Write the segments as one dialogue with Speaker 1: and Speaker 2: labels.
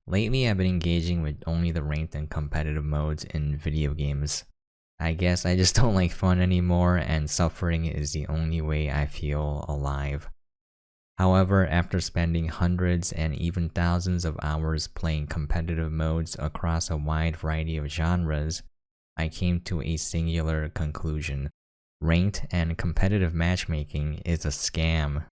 Speaker 1: Lately, I've been engaging with only the ranked and competitive modes in video games. I guess I just don't like fun anymore, and suffering is the only way I feel alive. However, after spending hundreds and even thousands of hours playing competitive modes across a wide variety of genres, I came to a singular conclusion. Ranked and competitive matchmaking is a scam.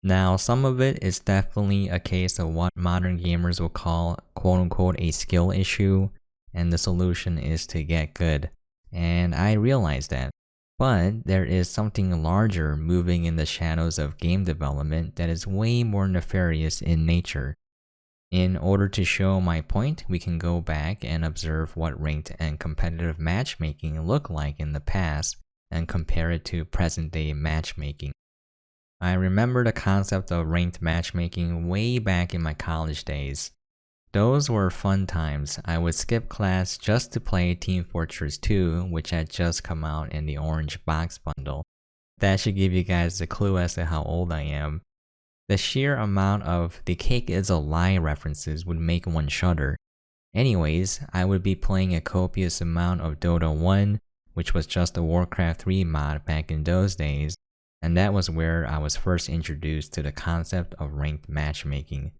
Speaker 1: Now, some of it is definitely a case of what modern gamers will call quote unquote a skill issue, and the solution is to get good. And I realize that. But there is something larger moving in the shadows of game development that is way more nefarious in nature. In order to show my point, we can go back and observe what ranked and competitive matchmaking looked like in the past and compare it to present day matchmaking. I remember the concept of ranked matchmaking way back in my college days. Those were fun times. I would skip class just to play Team Fortress 2, which had just come out in the orange box bundle. That should give you guys a clue as to how old I am. The sheer amount of "the cake is a lie" references would make one shudder. Anyways, I would be playing a copious amount of Dota 1, which was just a Warcraft 3 mod back in those days, and that was where I was first introduced to the concept of ranked matchmaking.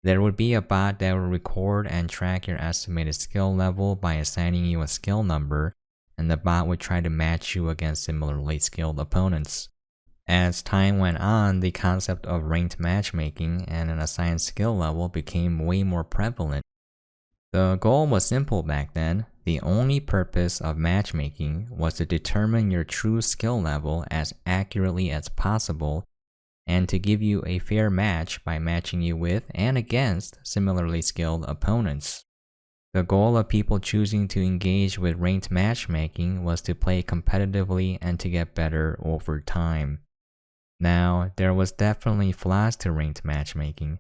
Speaker 1: There would be a bot that would record and track your estimated skill level by assigning you a skill number, and the bot would try to match you against similarly skilled opponents. As time went on, the concept of ranked matchmaking and an assigned skill level became way more prevalent. The goal was simple back then. The only purpose of matchmaking was to determine your true skill level as accurately as possible and to give you a fair match by matching you with and against similarly skilled opponents. The goal of people choosing to engage with ranked matchmaking was to play competitively and to get better over time. Now, there was definitely flaws to ranked matchmaking.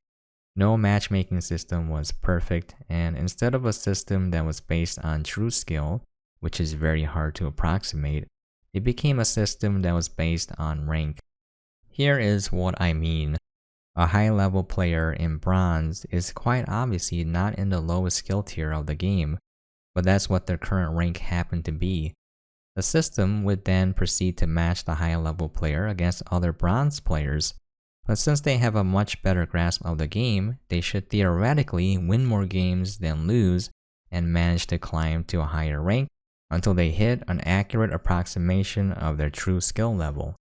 Speaker 1: No matchmaking system was perfect, and instead of a system that was based on true skill, which is very hard to approximate, it became a system that was based on rank. Here is what I mean. A high-level player in bronze is quite obviously not in the lowest skill tier of the game, but that's what their current rank happened to be. The system would then proceed to match the high-level player against other bronze players, but since they have a much better grasp of the game, they should theoretically win more games than lose and manage to climb to a higher rank until they hit an accurate approximation of their true skill level.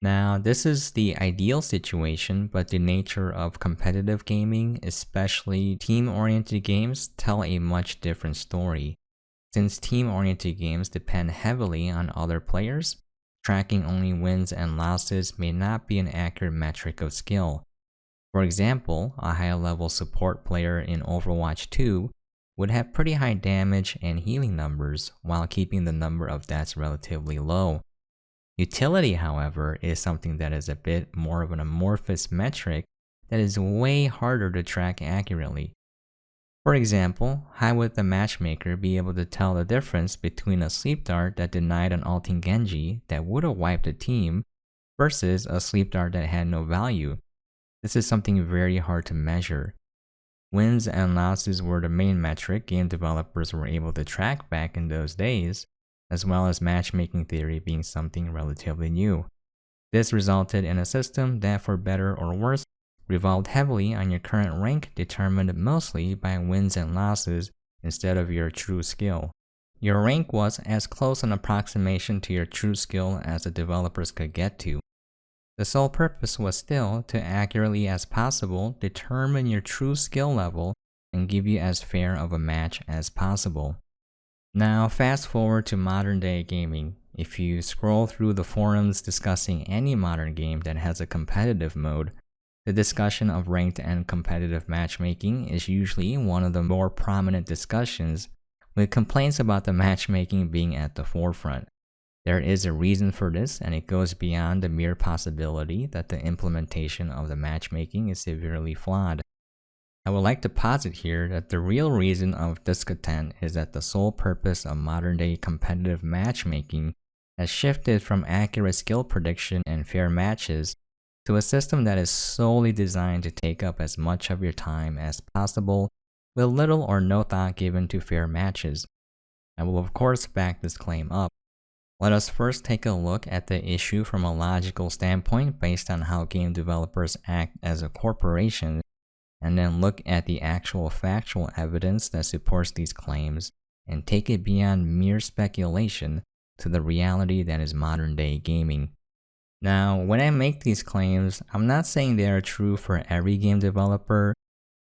Speaker 1: Now, this is the ideal situation, but the nature of competitive gaming, especially team-oriented games, tell a much different story. Since team-oriented games depend heavily on other players, tracking only wins and losses may not be an accurate metric of skill. For example, a high-level support player in Overwatch 2 would have pretty high damage and healing numbers while keeping the number of deaths relatively low. Utility, however, is something that is a bit more of an amorphous metric that is way harder to track accurately. For example, how would the matchmaker be able to tell the difference between a sleep dart that denied an ulting Genji that would have wiped a team versus a sleep dart that had no value? This is something very hard to measure. Wins and losses were the main metric game developers were able to track back in those days, as well as matchmaking theory being something relatively new. This resulted in a system that, for better or worse, revolved heavily on your current rank, determined mostly by wins and losses instead of your true skill. Your rank was as close an approximation to your true skill as the developers could get to. The sole purpose was still to accurately as possible determine your true skill level and give you as fair of a match as possible. Now, fast forward to modern day gaming. If you scroll through the forums discussing any modern game that has a competitive mode, the discussion of ranked and competitive matchmaking is usually one of the more prominent discussions, with complaints about the matchmaking being at the forefront. There is a reason for this, and it goes beyond the mere possibility that the implementation of the matchmaking is severely flawed. I would like to posit here that the real reason of discontent is that the sole purpose of modern-day competitive matchmaking has shifted from accurate skill prediction and fair matches to a system that is solely designed to take up as much of your time as possible with little or no thought given to fair matches. I will of course back this claim up. Let us first take a look at the issue from a logical standpoint based on how game developers act as a corporation, and then look at the actual factual evidence that supports these claims and take it beyond mere speculation to the reality that is modern day gaming. Now, when I make these claims, I'm not saying they are true for every game developer,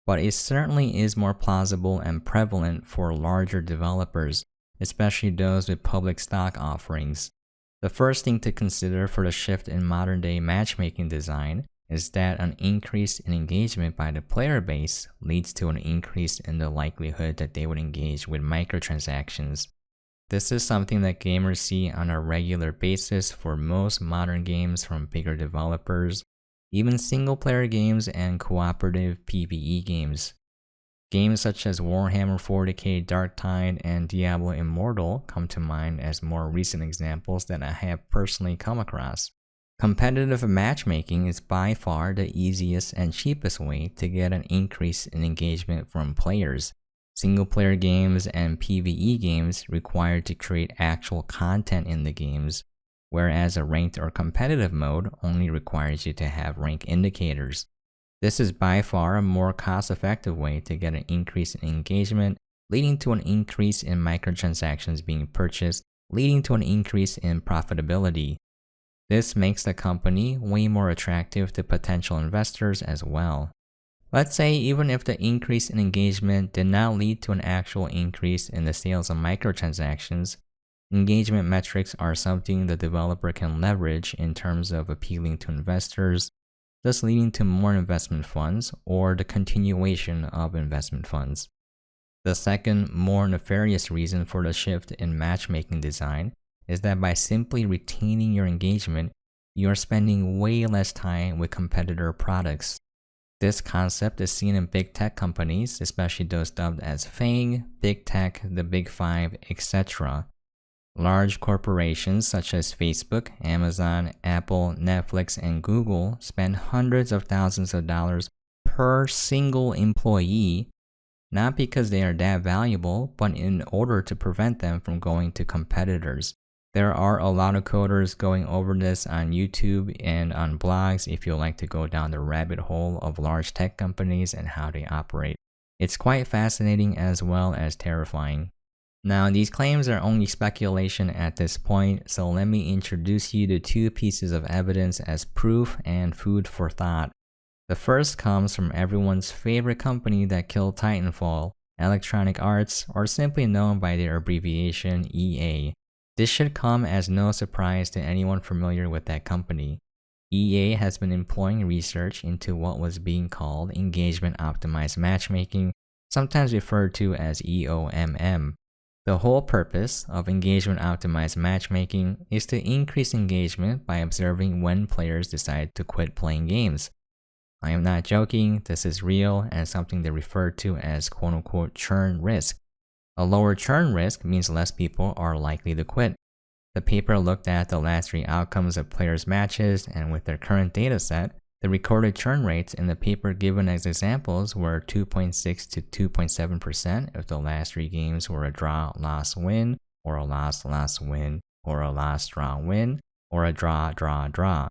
Speaker 1: but it certainly is more plausible and prevalent for larger developers, especially those with public stock offerings. The first thing to consider for the shift in modern day matchmaking design is that an increase in engagement by the player base leads to an increase in the likelihood that they would engage with microtransactions. This is something that gamers see on a regular basis for most modern games from bigger developers, even single-player games and cooperative PvE games. Games such as Warhammer 40k Darktide and Diablo Immortal come to mind as more recent examples that I have personally come across. Competitive matchmaking is by far the easiest and cheapest way to get an increase in engagement from players. Single-player games and PvE games require to create actual content in the games, whereas a ranked or competitive mode only requires you to have rank indicators. This is by far a more cost-effective way to get an increase in engagement, leading to an increase in microtransactions being purchased, leading to an increase in profitability. This makes the company way more attractive to potential investors as well. Let's say even if the increase in engagement did not lead to an actual increase in the sales of microtransactions, engagement metrics are something the developer can leverage in terms of appealing to investors, thus leading to more investment funds or the continuation of investment funds. The second, more nefarious reason for the shift in matchmaking design is that by simply retaining your engagement, you are spending way less time with competitor products. This concept is seen in big tech companies, especially those dubbed as FANG, Big Tech, the Big Five, etc. Large corporations such as Facebook, Amazon, Apple, Netflix, and Google spend hundreds of thousands of dollars per single employee, not because they are that valuable, but in order to prevent them from going to competitors. There are a lot of coders going over this on YouTube and on blogs if you like to go down the rabbit hole of large tech companies and how they operate. It's quite fascinating as well as terrifying. Now, these claims are only speculation at this point, so let me introduce you to two pieces of evidence as proof and food for thought. The first comes from everyone's favorite company that killed Titanfall, Electronic Arts, or simply known by their abbreviation EA. This should come as no surprise to anyone familiar with that company. EA has been employing research into what was being called engagement optimized matchmaking, sometimes referred to as EOMM. The whole purpose of engagement optimized matchmaking is to increase engagement by observing when players decide to quit playing games. I am not joking, this is real and something they refer to as quote-unquote churn risk. A lower churn risk means less people are likely to quit. The paper looked at the last 3 outcomes of players' matches, and with their current data set, the recorded churn rates in the paper given as examples were 2.6 to 2.7% if the last 3 games were a draw, loss, win, or a loss, loss, win, or a loss, draw, win, or a draw, draw, draw.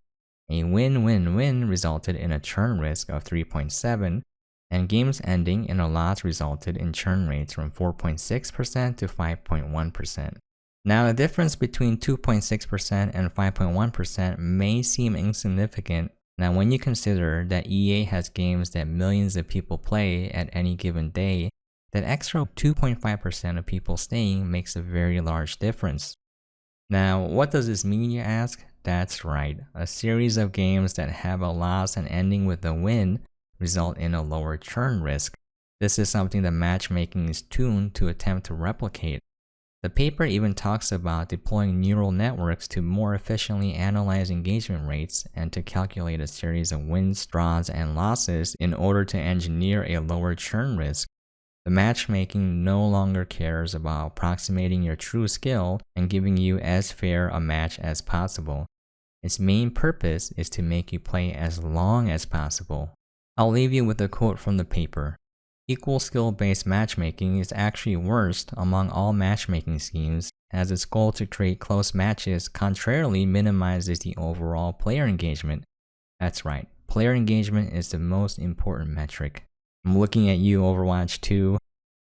Speaker 1: A win-win-win resulted in a churn risk of 3.7, and games ending in a loss resulted in churn rates from 4.6% to 5.1%. Now, the difference between 2.6% and 5.1% may seem insignificant. Now, when you consider that EA has games that millions of people play at any given day, that extra 2.5% of people staying makes a very large difference. Now, what does this mean, you ask? That's right, a series of games that have a loss and ending with a win result in a lower churn risk. This is something that matchmaking is tuned to attempt to replicate. The paper even talks about deploying neural networks to more efficiently analyze engagement rates and to calculate a series of wins, draws, and losses in order to engineer a lower churn risk. The matchmaking no longer cares about approximating your true skill and giving you as fair a match as possible. Its main purpose is to make you play as long as possible. I'll leave you with a quote from the paper. Equal skill-based matchmaking is actually worst among all matchmaking schemes, as its goal to create close matches contrarily minimizes the overall player engagement. That's right, player engagement is the most important metric. I'm looking at you, Overwatch 2.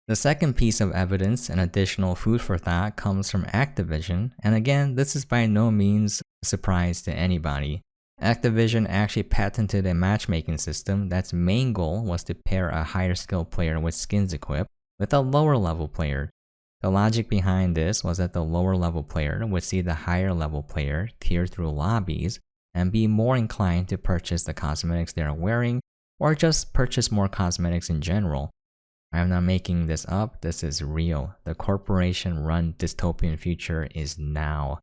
Speaker 1: The second piece of evidence and additional food for thought comes from Activision, and again, this is by no means a surprise to anybody. Activision actually patented a matchmaking system that's main goal was to pair a higher skill player with skins equipped with a lower level player. The logic behind this was that the lower level player would see the higher level player tear through lobbies and be more inclined to purchase the cosmetics they are wearing or just purchase more cosmetics in general. I'm not making this up, this is real. The corporation-run dystopian future is now.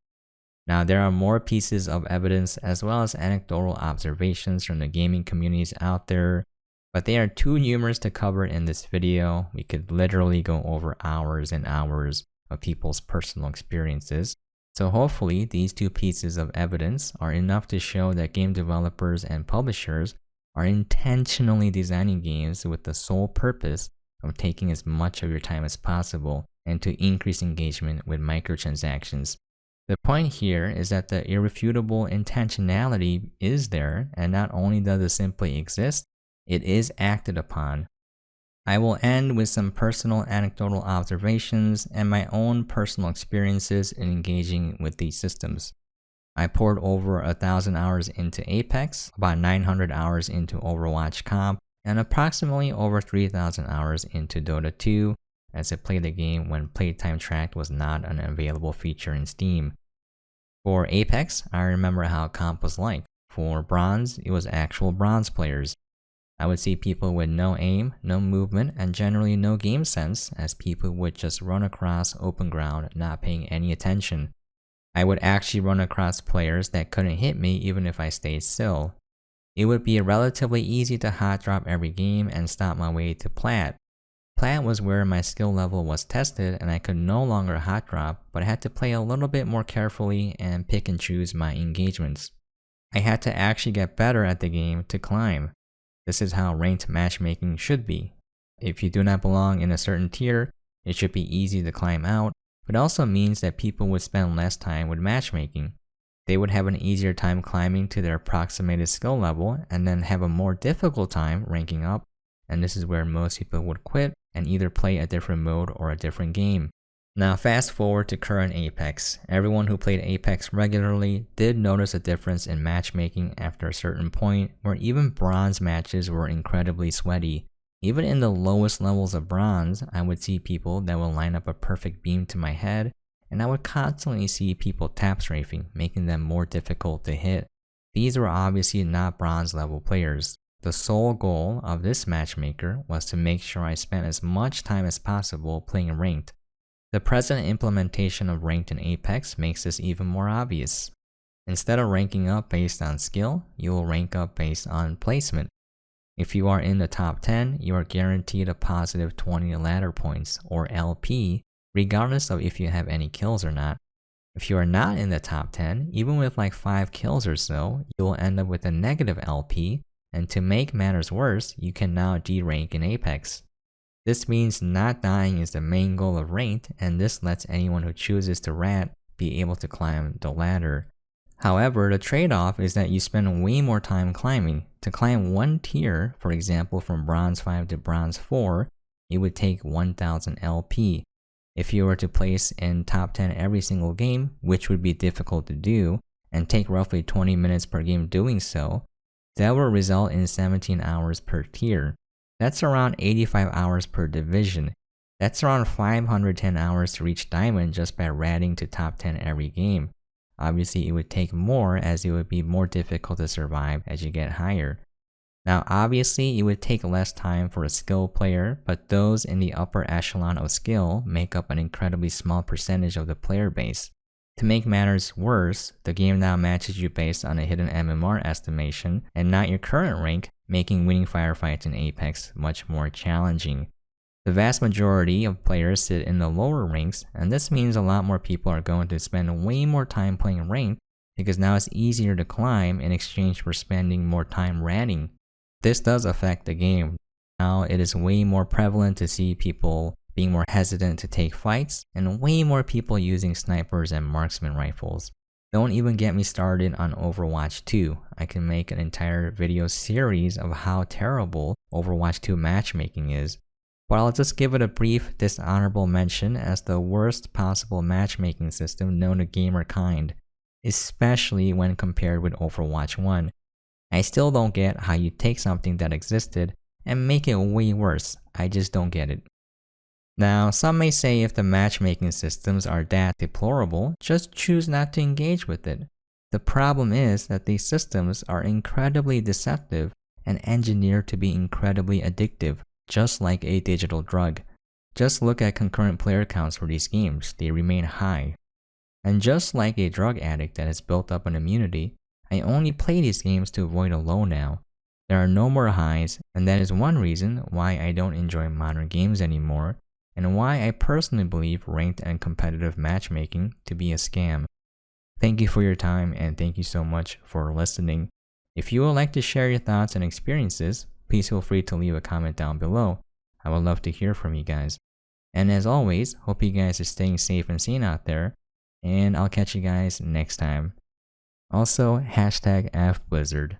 Speaker 1: Now, there are more pieces of evidence as well as anecdotal observations from the gaming communities out there, but they are too numerous to cover in this video. We could literally go over hours and hours of people's personal experiences. So hopefully, these two pieces of evidence are enough to show that game developers and publishers are intentionally designing games with the sole purpose of taking as much of your time as possible and to increase engagement with microtransactions. The point here is that the irrefutable intentionality is there, and not only does it simply exist, it is acted upon. I will end with some personal anecdotal observations and my own personal experiences in engaging with these systems. I poured over 1,000 hours into Apex, about 900 hours into Overwatch Comp, and approximately over 3,000 hours into Dota 2, as I played the game when playtime tracked was not an available feature in Steam. For Apex, I remember how comp was like. For Bronze, it was actual Bronze players. I would see people with no aim, no movement, and generally no game sense, as people would just run across open ground not paying any attention. I would actually run across players that couldn't hit me even if I stayed still. It would be relatively easy to hot drop every game and stop my way to Plat. Plat was where my skill level was tested and I could no longer hot drop, but I had to play a little bit more carefully and pick and choose my engagements. I had to actually get better at the game to climb. This is how ranked matchmaking should be. If you do not belong in a certain tier, it should be easy to climb out, but it also means that people would spend less time with matchmaking. They would have an easier time climbing to their approximated skill level and then have a more difficult time ranking up, and this is where most people would quit and either play a different mode or a different game. Now fast forward to current Apex. Everyone who played Apex regularly did notice a difference in matchmaking after a certain point where even Bronze matches were incredibly sweaty. Even in the lowest levels of Bronze, I would see people that would line up a perfect beam to my head, and I would constantly see people tap strafing, making them more difficult to hit. These were obviously not Bronze level players. The sole goal of this matchmaker was to make sure I spent as much time as possible playing ranked. The present implementation of ranked in Apex makes this even more obvious. Instead of ranking up based on skill, you will rank up based on placement. If you are in the top 10, you are guaranteed a positive 20 ladder points, or LP, regardless of if you have any kills or not. If you are not in the top 10, even with like 5 kills or so, you will end up with a negative LP, and to make matters worse, you can now derank in Apex. This means not dying is the main goal of ranked, and this lets anyone who chooses to rat be able to climb the ladder. However, the trade-off is that you spend way more time climbing. To climb one tier, for example from Bronze 5 to Bronze 4, it would take 1000 LP. If you were to place in top 10 every single game, which would be difficult to do, and take roughly 20 minutes per game doing so, that will result in 17 hours per tier. That's around 85 hours per division. That's around 510 hours to reach Diamond just by ratting to top 10 every game. Obviously, it would take more as it would be more difficult to survive as you get higher. Now, obviously, it would take less time for a skill player, but those in the upper echelon of skill make up an incredibly small percentage of the player base. To make matters worse, the game now matches you based on a hidden MMR estimation and not your current rank, making winning firefights in Apex much more challenging. The vast majority of players sit in the lower ranks, and this means a lot more people are going to spend way more time playing ranked because now it's easier to climb in exchange for spending more time ranting. This does affect the game. Now it is way more prevalent to see people being more hesitant to take fights, and way more people using snipers and marksman rifles. Don't even get me started on Overwatch 2. I can make an entire video series of how terrible Overwatch 2 matchmaking is, but I'll just give it a brief dishonorable mention as the worst possible matchmaking system known to gamerkind, especially when compared with Overwatch 1. I still don't get how you take something that existed and make it way worse. I just don't get it. Now, some may say if the matchmaking systems are that deplorable, just choose not to engage with it. The problem is that these systems are incredibly deceptive and engineered to be incredibly addictive, just like a digital drug. Just look at concurrent player counts for these games, they remain high. And just like a drug addict that has built up an immunity, I only play these games to avoid a low now. There are no more highs, and that is one reason why I don't enjoy modern games anymore, and why I personally believe ranked and competitive matchmaking to be a scam. Thank you for your time, and thank you so much for listening. If you would like to share your thoughts and experiences, please feel free to leave a comment down below. I would love to hear from you guys. And as always, hope you guys are staying safe and sane out there, and I'll catch you guys next time. Also, #FBlizzard.